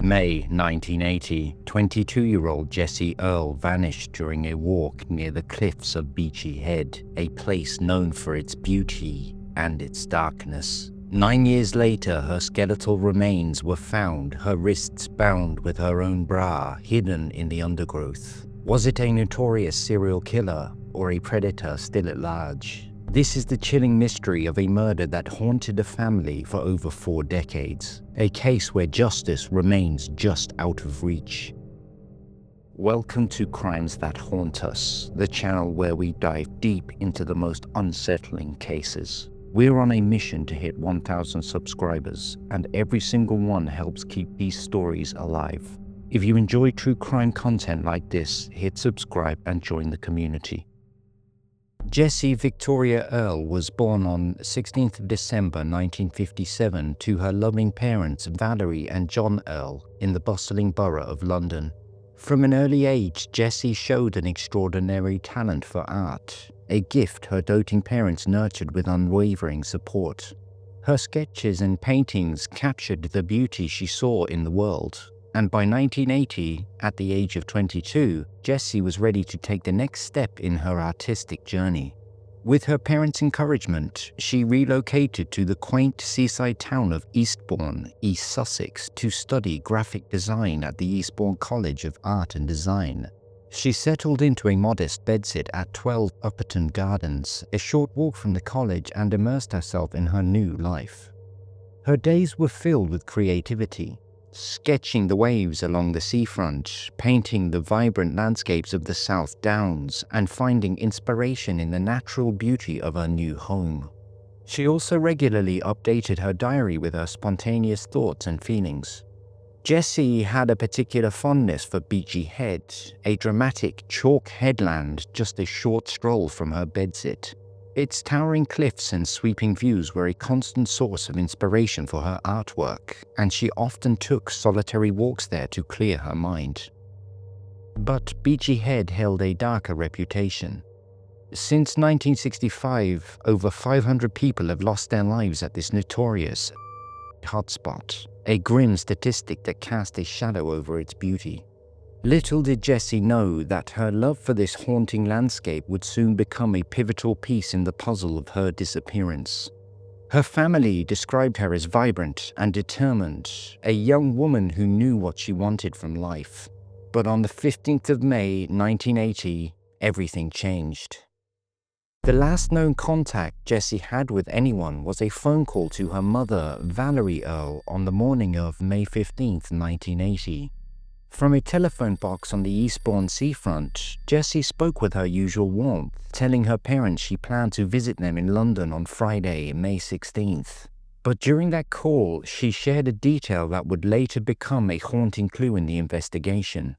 May 1980, 22-year-old Jessie Earl vanished during a walk near the cliffs of Beachy Head, a place known for its beauty and its darkness. 9 years later, her skeletal remains were found, her wrists bound with her own bra, hidden in the undergrowth. Was it a notorious serial killer or a predator still at large? This is the chilling mystery of a murder that haunted a family for over 4 decades, a case where justice remains just out of reach. Welcome to Crimes That Haunt Us, the channel where we dive deep into the most unsettling cases. We're on a mission to hit 1,000 subscribers, and every single one helps keep these stories alive. If you enjoy true crime content like this, hit subscribe and join the community. Jessie Victoria Earl was born on 16th of December 1957 to her loving parents Valerie and John Earl in the bustling borough of London. From an early age, Jessie showed an extraordinary talent for art, a gift her doting parents nurtured with unwavering support. Her sketches and paintings captured the beauty she saw in the world, and by 1980, at the age of 22, Jessie was ready to take the next step in her artistic journey. With her parents' encouragement, she relocated to the quaint seaside town of Eastbourne, East Sussex, to study graphic design at the Eastbourne College of Art and Design. She settled into a modest bedsit at 12 Upperton Gardens, a short walk from the college, and immersed herself in her new life. Her days were filled with creativity, sketching the waves along the seafront, painting the vibrant landscapes of the South Downs, and finding inspiration in the natural beauty of her new home. She also regularly updated her diary with her spontaneous thoughts and feelings. Jessie had a particular fondness for Beachy Head, a dramatic chalk headland just a short stroll from her bedsit. Its towering cliffs and sweeping views were a constant source of inspiration for her artwork, and she often took solitary walks there to clear her mind. But Beachy Head held a darker reputation. Since 1965, over 500 people have lost their lives at this notorious hotspot, a grim statistic that cast a shadow over its beauty. Little did Jessie know that her love for this haunting landscape would soon become a pivotal piece in the puzzle of her disappearance. Her family described her as vibrant and determined, a young woman who knew what she wanted from life. But on the 15th of May 1980, everything changed. The last known contact Jessie had with anyone was a phone call to her mother, Valerie Earl, on the morning of May 15th, 1980. From a telephone box on the Eastbourne seafront, Jessie spoke with her usual warmth, telling her parents she planned to visit them in London on Friday, May 16th. But during that call, she shared a detail that would later become a haunting clue in the investigation.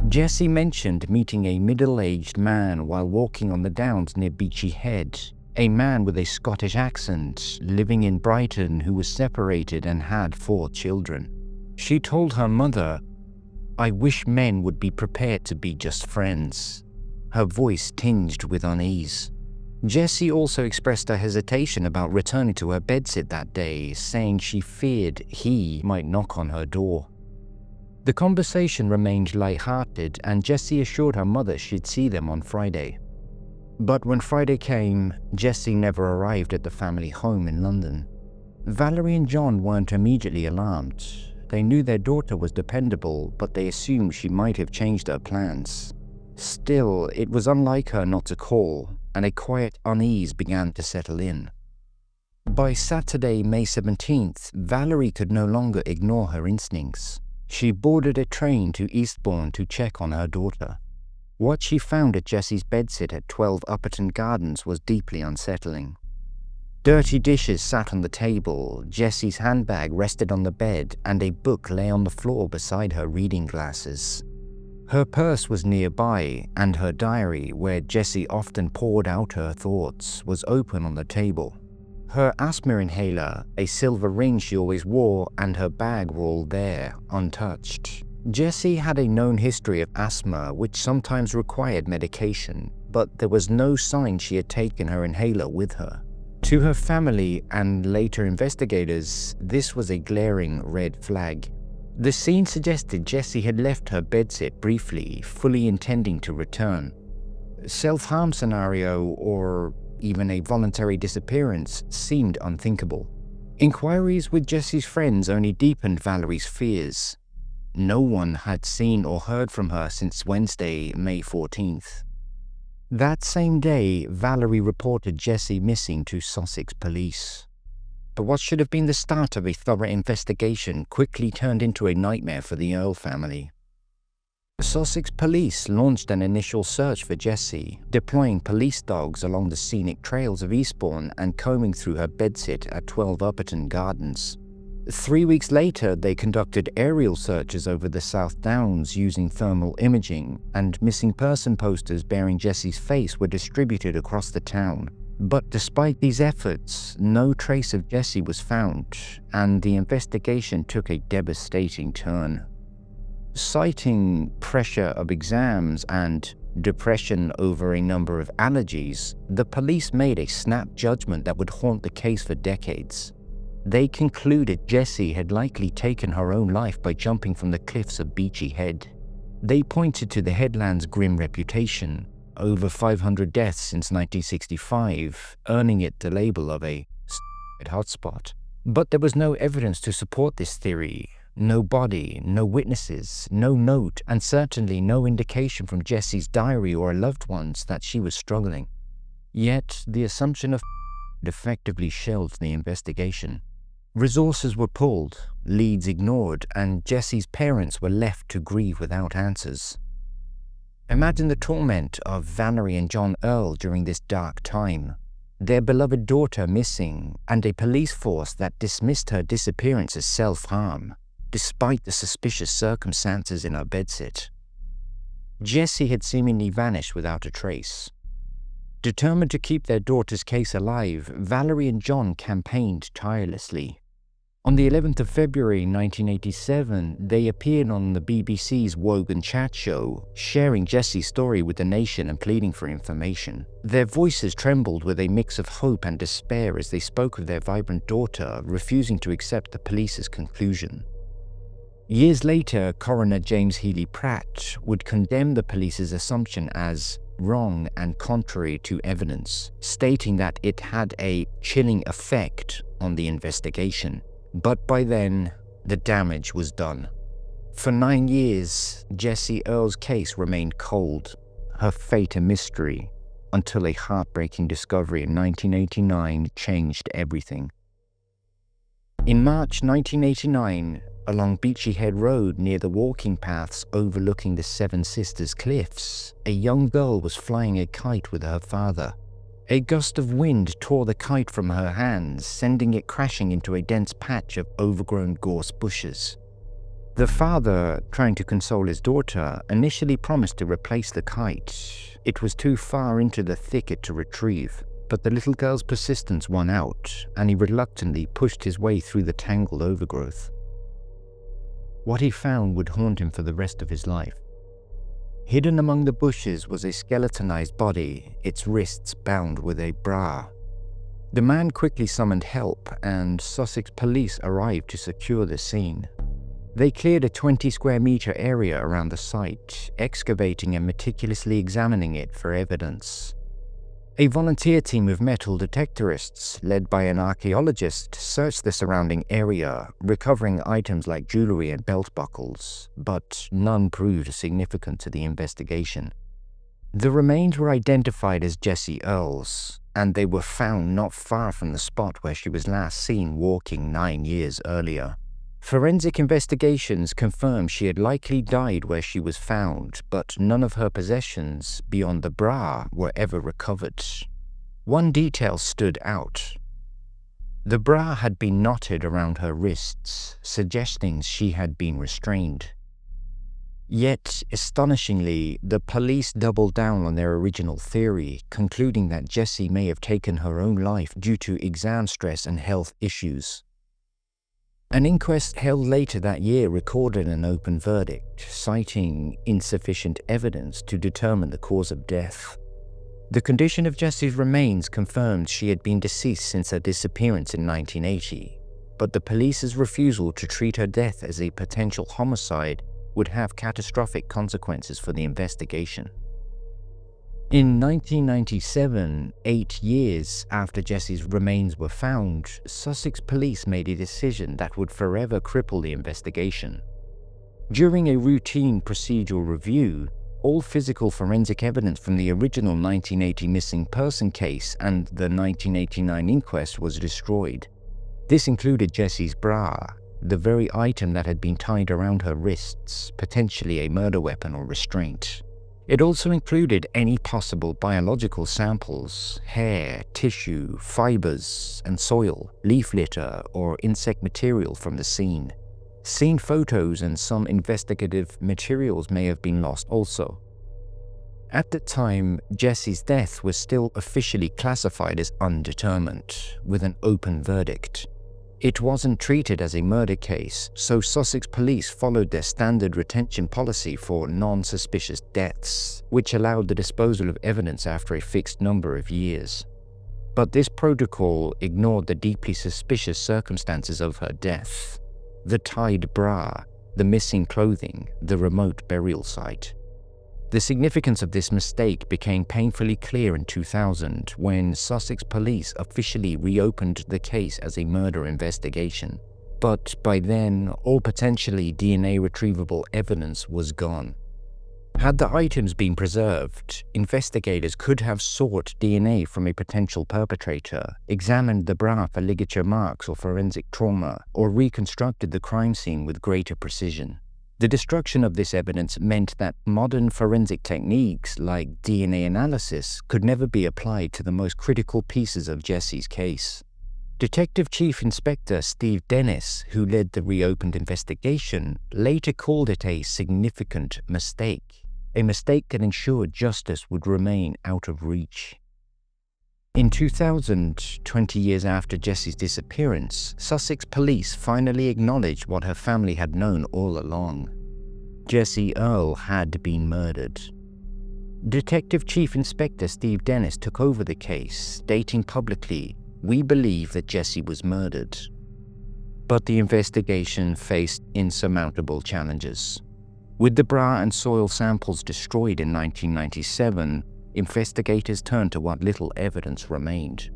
Jessie mentioned meeting a middle-aged man while walking on the downs near Beachy Head, a man with a Scottish accent, living in Brighton, who was separated and had 4 children. She told her mother, "I wish men would be prepared to be just friends," her voice tinged with unease. Jessie also expressed her hesitation about returning to her bedsit that day, saying she feared he might knock on her door. The conversation remained light-hearted, and Jessie assured her mother she'd see them on Friday. But when Friday came, Jessie never arrived at the family home in London. Valerie and John weren't immediately alarmed. They knew their daughter was dependable, but they assumed she might have changed her plans. Still, it was unlike her not to call, and a quiet unease began to settle in. By Saturday, May 17th, Valerie could no longer ignore her instincts. She boarded a train to Eastbourne to check on her daughter. What she found at Jessie's bedsit at 12 Upperton Gardens was deeply unsettling. Dirty dishes sat on the table, Jessie's handbag rested on the bed, and a book lay on the floor beside her reading glasses. Her purse was nearby, and her diary, where Jessie often poured out her thoughts, was open on the table. Her asthma inhaler, a silver ring she always wore, and her bag were all there, untouched. Jessie had a known history of asthma, which sometimes required medication, but there was no sign she had taken her inhaler with her. To her family and later investigators, this was a glaring red flag. The scene suggested Jessie had left her bedsit briefly, fully intending to return. Self-harm scenario or even a voluntary disappearance seemed unthinkable. Inquiries with Jessie's friends only deepened Valerie's fears. No one had seen or heard from her since Wednesday, May 14th. That same day, Valerie reported Jessie missing to Sussex police. But what should have been the start of a thorough investigation quickly turned into a nightmare for the Earl family. Sussex police launched an initial search for Jessie, deploying police dogs along the scenic trails of Eastbourne and combing through her bedsit at 12 Upperton Gardens. 3 weeks later, they conducted aerial searches over the South Downs using thermal imaging, and missing person posters bearing Jessie's face were distributed across the town. But despite these efforts, no trace of Jessie was found, and the investigation took a devastating turn. Citing pressure of exams and depression over a number of allergies, the police made a snap judgment that would haunt the case for decades. They concluded Jessie had likely taken her own life by jumping from the cliffs of Beachy Head. They pointed to the headland's grim reputation, over 500 deaths since 1965, earning it the label of a hotspot. But there was no evidence to support this theory. No body, no witnesses, no note, and certainly no indication from Jessie's diary or loved ones that she was struggling. Yet, the assumption of effectively shelved the investigation. Resources were pulled, leads ignored, and Jessie's parents were left to grieve without answers. Imagine the torment of Valerie and John Earl during this dark time. Their beloved daughter missing, and a police force that dismissed her disappearance as self-harm, despite the suspicious circumstances in her bedsit. Jessie had seemingly vanished without a trace. Determined to keep their daughter's case alive, Valerie and John campaigned tirelessly. On the 11th of February 1987, they appeared on the BBC's Wogan Chat show, sharing Jessie's story with the nation and pleading for information. Their voices trembled with a mix of hope and despair as they spoke of their vibrant daughter, refusing to accept the police's conclusion. Years later, Coroner James Healy Pratt would condemn the police's assumption as wrong and contrary to evidence, stating that it had a chilling effect on the investigation. But by then, the damage was done. For 9 years, Jessie Earl's case remained cold, her fate a mystery, until a heartbreaking discovery in 1989 changed everything. In March 1989, along Beachy Head Road near the walking paths overlooking the Seven Sisters Cliffs, a young girl was flying a kite with her father. A gust of wind tore the kite from her hands, sending it crashing into a dense patch of overgrown gorse bushes. The father, trying to console his daughter, initially promised to replace the kite. It was too far into the thicket to retrieve, but the little girl's persistence won out, and he reluctantly pushed his way through the tangled overgrowth. What he found would haunt him for the rest of his life. Hidden among the bushes was a skeletonized body, its wrists bound with a bra. The man quickly summoned help, and Sussex police arrived to secure the scene. They cleared a 20 square meter area around the site, excavating and meticulously examining it for evidence. A volunteer team of metal detectorists, led by an archaeologist, searched the surrounding area, recovering items like jewelry and belt buckles, but none proved significant to the investigation. The remains were identified as Jessie Earl's, and they were found not far from the spot where she was last seen walking 9 years earlier. Forensic investigations confirmed she had likely died where she was found, but none of her possessions, beyond the bra, were ever recovered. One detail stood out. The bra had been knotted around her wrists, suggesting she had been restrained. Yet, astonishingly, the police doubled down on their original theory, concluding that Jessie may have taken her own life due to exam stress and health issues. An inquest held later that year recorded an open verdict, citing insufficient evidence to determine the cause of death. The condition of Jessie's remains confirmed she had been deceased since her disappearance in 1980. but the police's refusal to treat her death as a potential homicide would have catastrophic consequences for the investigation. In 1997, 8 years after Jessie's remains were found, Sussex police made a decision that would forever cripple the investigation. During a routine procedural review, all physical forensic evidence from the original 1980 missing person case and the 1989 inquest was destroyed. This included Jessie's bra, the very item that had been tied around her wrists, potentially a murder weapon or restraint. It also included any possible biological samples, hair, tissue, fibers, and soil, leaf litter, or insect material from the scene. Scene photos and some investigative materials may have been lost also. At the time, Jessie's death was still officially classified as undetermined, with an open verdict. It wasn't treated as a murder case, so Sussex police followed their standard retention policy for non-suspicious deaths, which allowed the disposal of evidence after a fixed number of years. But this protocol ignored the deeply suspicious circumstances of her death: the tied bra, the missing clothing, the remote burial site. The significance of this mistake became painfully clear in 2000 when Sussex police officially reopened the case as a murder investigation. But by then, all potentially DNA retrievable evidence was gone. Had the items been preserved, investigators could have sought DNA from a potential perpetrator, examined the bra for ligature marks or forensic trauma, or reconstructed the crime scene with greater precision. The destruction of this evidence meant that modern forensic techniques like DNA analysis could never be applied to the most critical pieces of Jessie's case. Detective Chief Inspector Steve Dennis, who led the reopened investigation, later called it a significant mistake, a mistake that ensured justice would remain out of reach. In 2000, 20 years after Jessie's disappearance, Sussex police finally acknowledged what her family had known all along. Jessie Earl had been murdered. Detective Chief Inspector Steve Dennis took over the case, stating publicly, "We believe that Jessie was murdered." But the investigation faced insurmountable challenges. With the bra and soil samples destroyed in 1997, investigators turned to what little evidence remained.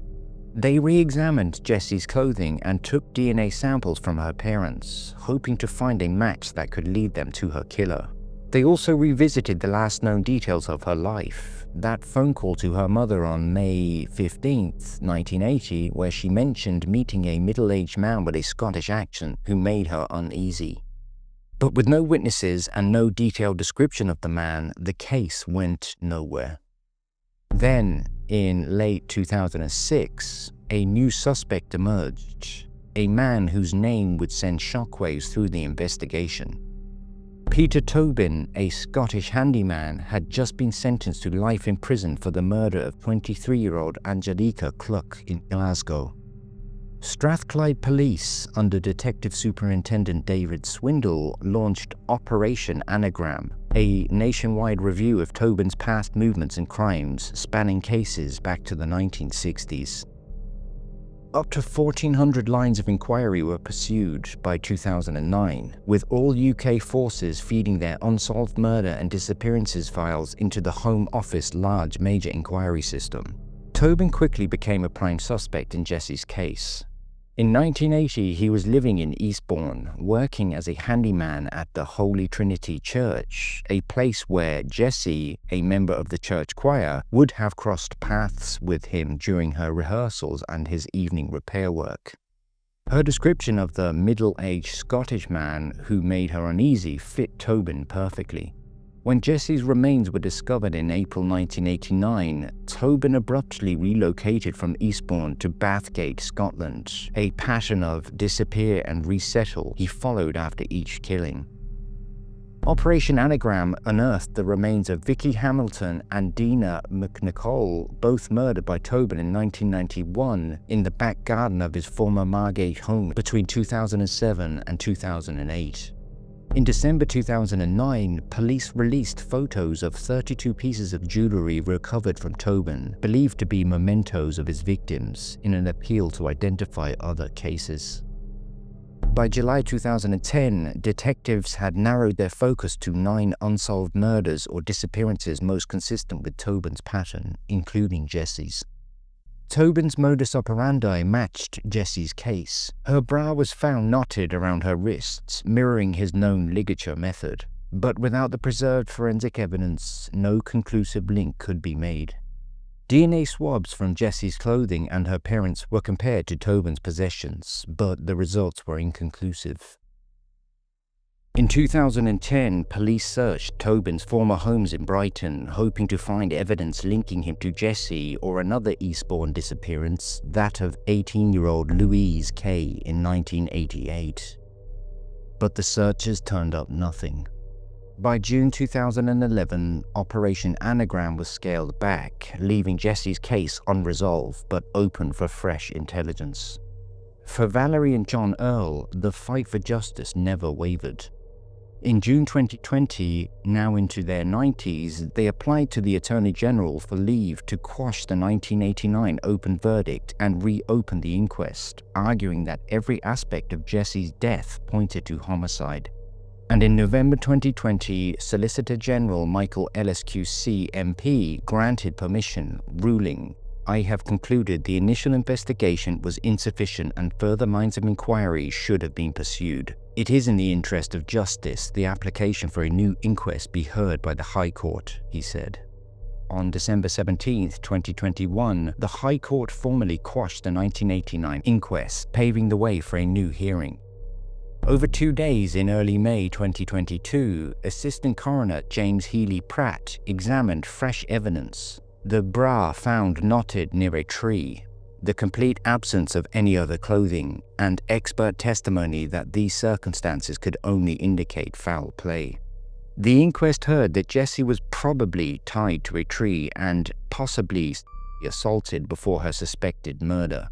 They re-examined Jessie's clothing and took DNA samples from her parents, hoping to find a match that could lead them to her killer. They also revisited the last known details of her life, that phone call to her mother on May 15, 1980, where she mentioned meeting a middle-aged man with a Scottish accent who made her uneasy. But with no witnesses and no detailed description of the man, the case went nowhere. Then, in late 2006, a new suspect emerged, a man whose name would send shockwaves through the investigation. Peter Tobin, a Scottish handyman, had just been sentenced to life in prison for the murder of 23-year-old Angelica Cluck in Glasgow. Strathclyde Police, under Detective Superintendent David Swindle, launched Operation Anagram, a nationwide review of Tobin's past movements and crimes, spanning cases back to the 1960s. Up to 1,400 lines of inquiry were pursued by 2009, with all UK forces feeding their unsolved murder and disappearances files into the Home Office large major inquiry system. Tobin quickly became a prime suspect in Jessie's case. In 1980, he was living in Eastbourne, working as a handyman at the Holy Trinity Church, a place where Jessie, a member of the church choir, would have crossed paths with him during her rehearsals and his evening repair work. Her description of the middle-aged Scottish man who made her uneasy fit Tobin perfectly. When Jessie's remains were discovered in April 1989, Tobin abruptly relocated from Eastbourne to Bathgate, Scotland, a pattern of disappear and resettle he followed after each killing. Operation Anagram unearthed the remains of Vicky Hamilton and Dina McNicol, both murdered by Tobin in 1991 in the back garden of his former Margate home between 2007 and 2008. In December 2009, police released photos of 32 pieces of jewelry recovered from Tobin, believed to be mementos of his victims, in an appeal to identify other cases. By July 2010, detectives had narrowed their focus to 9 unsolved murders or disappearances most consistent with Tobin's pattern, including Jessie's. Tobin's modus operandi matched Jessie's case. Her bra was found knotted around her wrists, mirroring his known ligature method. But without the preserved forensic evidence, no conclusive link could be made. DNA swabs from Jessie's clothing and her parents were compared to Tobin's possessions, but the results were inconclusive. In 2010, police searched Tobin's former homes in Brighton, hoping to find evidence linking him to Jessie or another Eastbourne disappearance, that of 18-year-old Louise Kay in 1988. But the searches turned up nothing. By June 2011, Operation Anagram was scaled back, leaving Jessie's case unresolved but open for fresh intelligence. For Valerie and John Earl, the fight for justice never wavered. In June 2020, now into their 90s, they applied to the Attorney General for leave to quash the 1989 open verdict and reopen the inquest, arguing that every aspect of Jessie's death pointed to homicide. And in November 2020, Solicitor General Michael Ellis QC MP granted permission, ruling, "I have concluded the initial investigation was insufficient and further lines of inquiry should have been pursued. It is in the interest of justice the application for a new inquest be heard by the High Court," he said. On December 17, 2021, the High Court formally quashed the 1989 inquest, paving the way for a new hearing. Over 2 days in early May 2022, Assistant Coroner James Healy-Pratt examined fresh evidence. The bra found knotted near a tree, the complete absence of any other clothing, and expert testimony that these circumstances could only indicate foul play. The inquest heard that Jessie was probably tied to a tree and possibly assaulted before her suspected murder.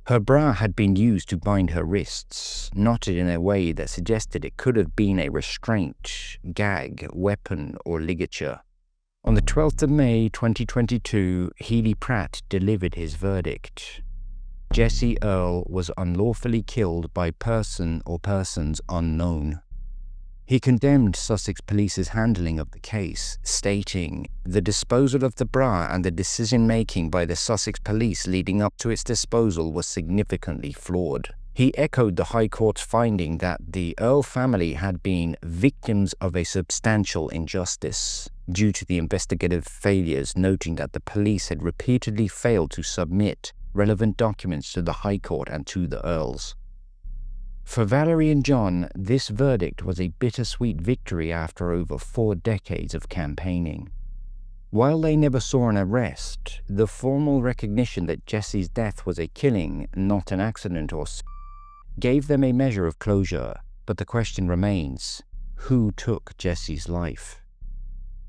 Her bra had been used to bind her wrists, knotted in a way that suggested it could have been a restraint, gag, weapon, or ligature. On the 12th of May 2022, Healy-Pratt delivered his verdict. Jessie Earl was unlawfully killed by person or persons unknown. He condemned Sussex Police's handling of the case, stating, "The disposal of the bra and the decision-making by the Sussex Police leading up to its disposal was significantly flawed." He echoed the High Court's finding that the Earl family had been victims of a substantial injustice due to the investigative failures, noting that the police had repeatedly failed to submit relevant documents to the High Court and to the Earls. For Valerie and John, this verdict was a bittersweet victory after over 4 decades of campaigning. While they never saw an arrest, the formal recognition that Jessie's death was a killing, not an accident or gave them a measure of closure, but the question remains, who took Jessie's life?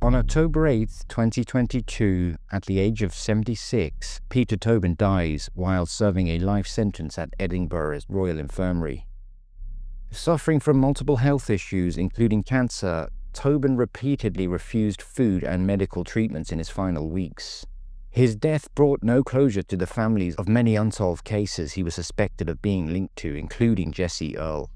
On October 8, 2022, at the age of 76, Peter Tobin dies while serving a life sentence at Edinburgh's Royal Infirmary. Suffering from multiple health issues, including cancer, Tobin repeatedly refused food and medical treatments in his final weeks. His death brought no closure to the families of many unsolved cases he was suspected of being linked to, including Jessie Earl.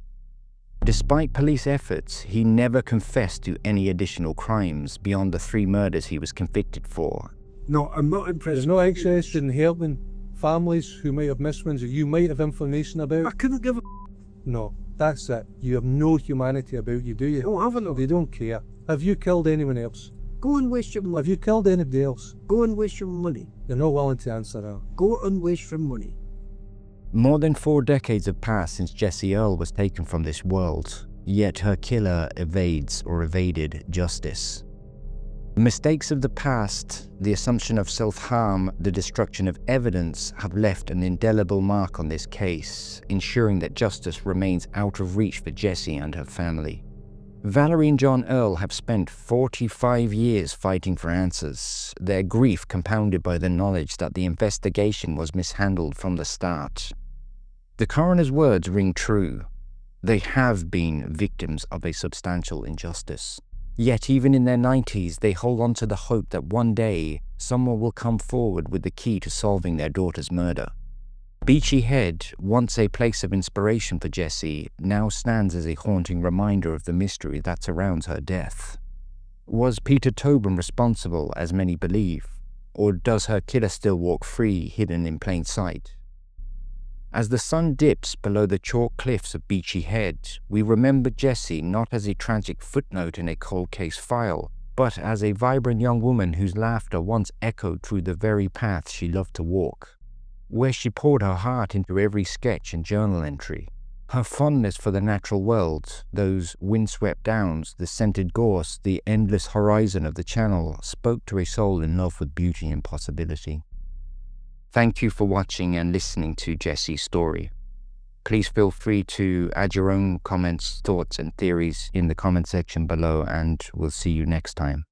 Despite police efforts, he never confessed to any additional crimes beyond the 3 murders he was convicted for. No, I'm not impressed. There's no interest in helping families who might have missed ones that you might have information I about? couldn't give a No, that's it. You have no humanity about you, do you? don't have enough. They don't care. Have you killed anyone else? Go and waste your money. Have you killed anybody else? Go and waste your money. You're not willing to answer that. Go and waste your money. More than 4 decades have passed since Jessie Earl was taken from this world, yet her killer evades or evaded justice. The mistakes of the past, the assumption of self-harm, the destruction of evidence have left an indelible mark on this case, ensuring that justice remains out of reach for Jessie and her family. Valerie and John Earl have spent 45 years fighting for answers, their grief compounded by the knowledge that the investigation was mishandled from the start. The coroner's words ring true. They have been victims of a substantial injustice. Yet even in their 90s, they hold on to the hope that one day, someone will come forward with the key to solving their daughter's murder. Beachy Head, once a place of inspiration for Jessie, now stands as a haunting reminder of the mystery that surrounds her death. Was Peter Tobin responsible, as many believe, or does her killer still walk free, hidden in plain sight? As the sun dips below the chalk cliffs of Beachy Head, we remember Jessie not as a tragic footnote in a cold case file, but as a vibrant young woman whose laughter once echoed through the very path she loved to walk, where she poured her heart into every sketch and journal entry. Her fondness for the natural world, those windswept downs, the scented gorse, the endless horizon of the channel, spoke to a soul in love with beauty and possibility. Thank you for watching and listening to Jessie's story. Please feel free to add your own comments, thoughts, and theories in the comment section below, and we'll see you next time.